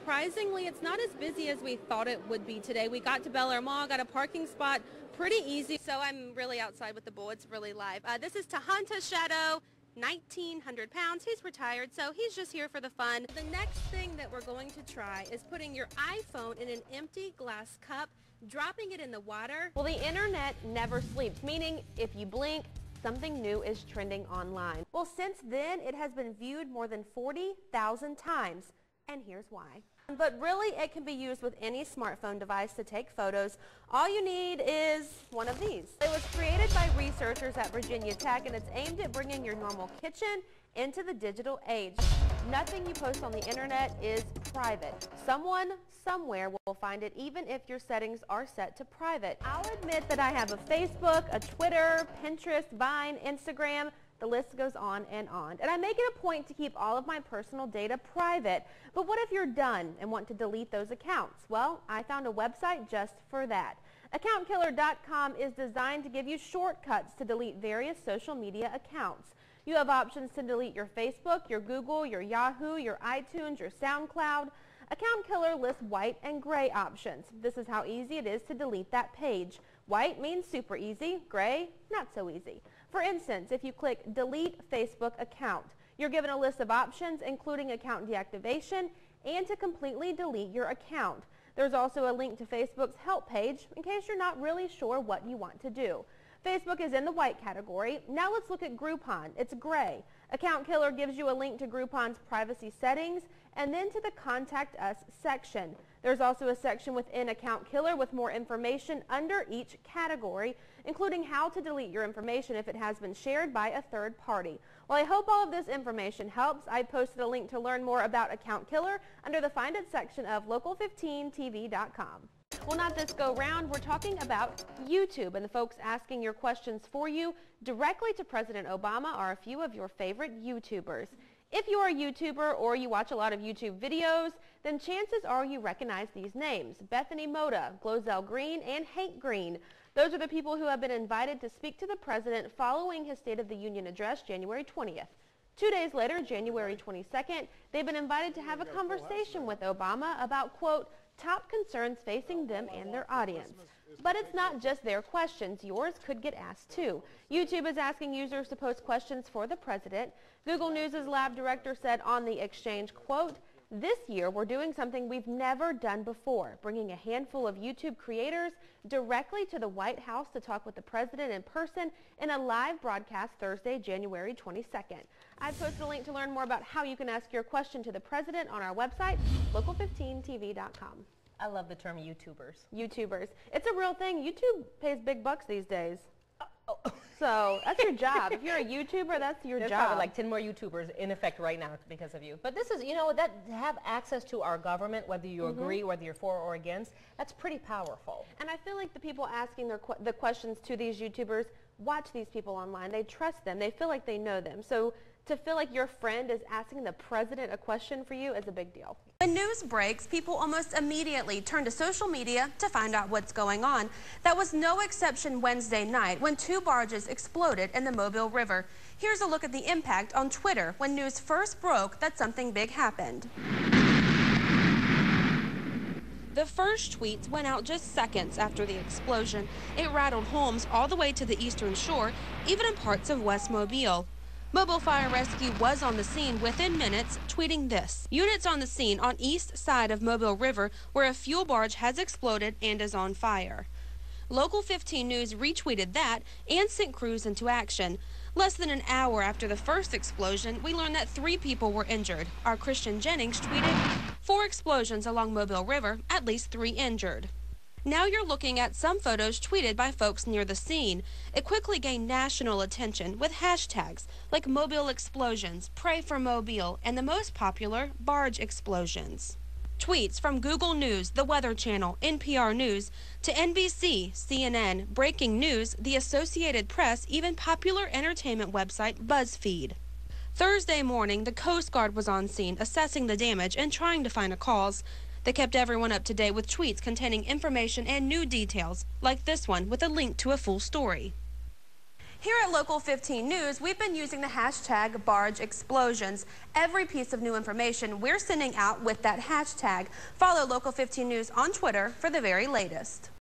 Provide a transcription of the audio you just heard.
surprisingly, it's not as busy as we thought it would be today. We got to Bel Air Mall, got a parking spot pretty easy, so I'm really outside with the bull. It's really live. This is Tahanta's Shadow, 1,900 pounds. He's retired, so he's just here for the fun. The next thing that we're going to try is putting your iPhone in an empty glass cup, dropping it in the water. Well, the internet never sleeps, meaning if you blink, something new is trending online. Well, since then, it has been viewed more than 40,000 times, and here's why. But really, it can be used with any smartphone device to take photos. All you need is one of these. It was created by researchers at Virginia Tech, and it's aimed at bringing your normal kitchen into the digital age. Nothing you post on the internet is private. Someone, somewhere will find it, even if your settings are set to private. I'll admit that I have a Facebook, a Twitter, Pinterest, Vine, Instagram. The list goes on. And I make it a point to keep all of my personal data private. But what if you're done and want to delete those accounts? Well, I found a website just for that. AccountKiller.com is designed to give you shortcuts to delete various social media accounts. You have options to delete your Facebook, your Google, your Yahoo, your iTunes, your SoundCloud. Account Killer lists white and gray options. This is how easy it is to delete that page. White means super easy, gray, not so easy. For instance, if you click Delete Facebook Account, you're given a list of options including account deactivation and to completely delete your account. There's also a link to Facebook's help page in case you're not really sure what you want to do. Facebook is in the white category. Now let's look at Groupon. It's gray. Account Killer gives you a link to Groupon's privacy settings and then to the Contact Us section. There's also a section within Account Killer with more information under each category, including how to delete your information if it has been shared by a third party. Well, I hope all of this information helps. I posted a link to learn more about Account Killer under the Find It section of local15tv.com. Well, not this go round. We're talking about YouTube, and the folks asking your questions for you directly to President Obama are a few of your favorite YouTubers. If you are a YouTuber or you watch a lot of YouTube videos, then chances are you recognize these names: Bethany Moda, Glozell Green, and Hank Green. Those are the people who have been invited to speak to the president following his State of the Union address January 20th. 2 days later, January 22nd, they've been invited to have a conversation with Obama about, quote, top concerns facing them and their audience. But it's not just their questions. Yours could get asked too. YouTube is asking users to post questions for the president. Google News' lab director said on the exchange, quote, this year we're doing something we've never done before, bringing a handful of YouTube creators directly to the White House to talk with the president in person in a live broadcast Thursday, January 22nd. I've posted a link to learn more about how you can ask your question to the president on our website, local15tv.com. I love the term YouTubers. YouTubers. It's a real thing. YouTube pays big bucks these days. So that's your job. If you're a YouTuber, that's your There's job. probably like 10 more YouTubers in effect right now because of you. But this is, you know, that to have access to our government, whether you agree, whether you're for or against, that's pretty powerful. And I feel like the people asking the questions to these YouTubers watch these people online. They trust them. They feel like they know them. So to feel like your friend is asking the president a question for you is a big deal. When news breaks, people almost immediately turn to social media to find out what's going on. That was no exception Wednesday night when 2 barges exploded in the Mobile River. Here's a look at the impact on Twitter when news first broke that something big happened. The first tweets went out just seconds after the explosion. It rattled homes all the way to the eastern shore, even in parts of West Mobile. Mobile Fire Rescue was on the scene within minutes, tweeting this. Units on the scene on east side of Mobile River where a fuel barge has exploded and is on fire. Local 15 News retweeted that and sent crews into action. Less than an hour after the first explosion, we learned that 3 people were injured. Our Christian Jennings tweeted, 4 explosions along Mobile River, at least 3 injured. Now you're looking at some photos tweeted by folks near the scene. It quickly gained national attention with hashtags like Mobile Explosions, Pray for Mobile, and the most popular, Barge Explosions. Tweets from Google News, the Weather Channel, NPR News, to NBC, CNN, Breaking News, the Associated Press, even popular entertainment website BuzzFeed. Thursday morning, the Coast Guard was on scene assessing the damage and trying to find a cause. They kept everyone up to date with tweets containing information and new details, like this one with a link to a full story. Here at Local 15 News, we've been using the hashtag barge explosions. Every piece of new information we're sending out with that hashtag. Follow Local 15 News on Twitter for the very latest.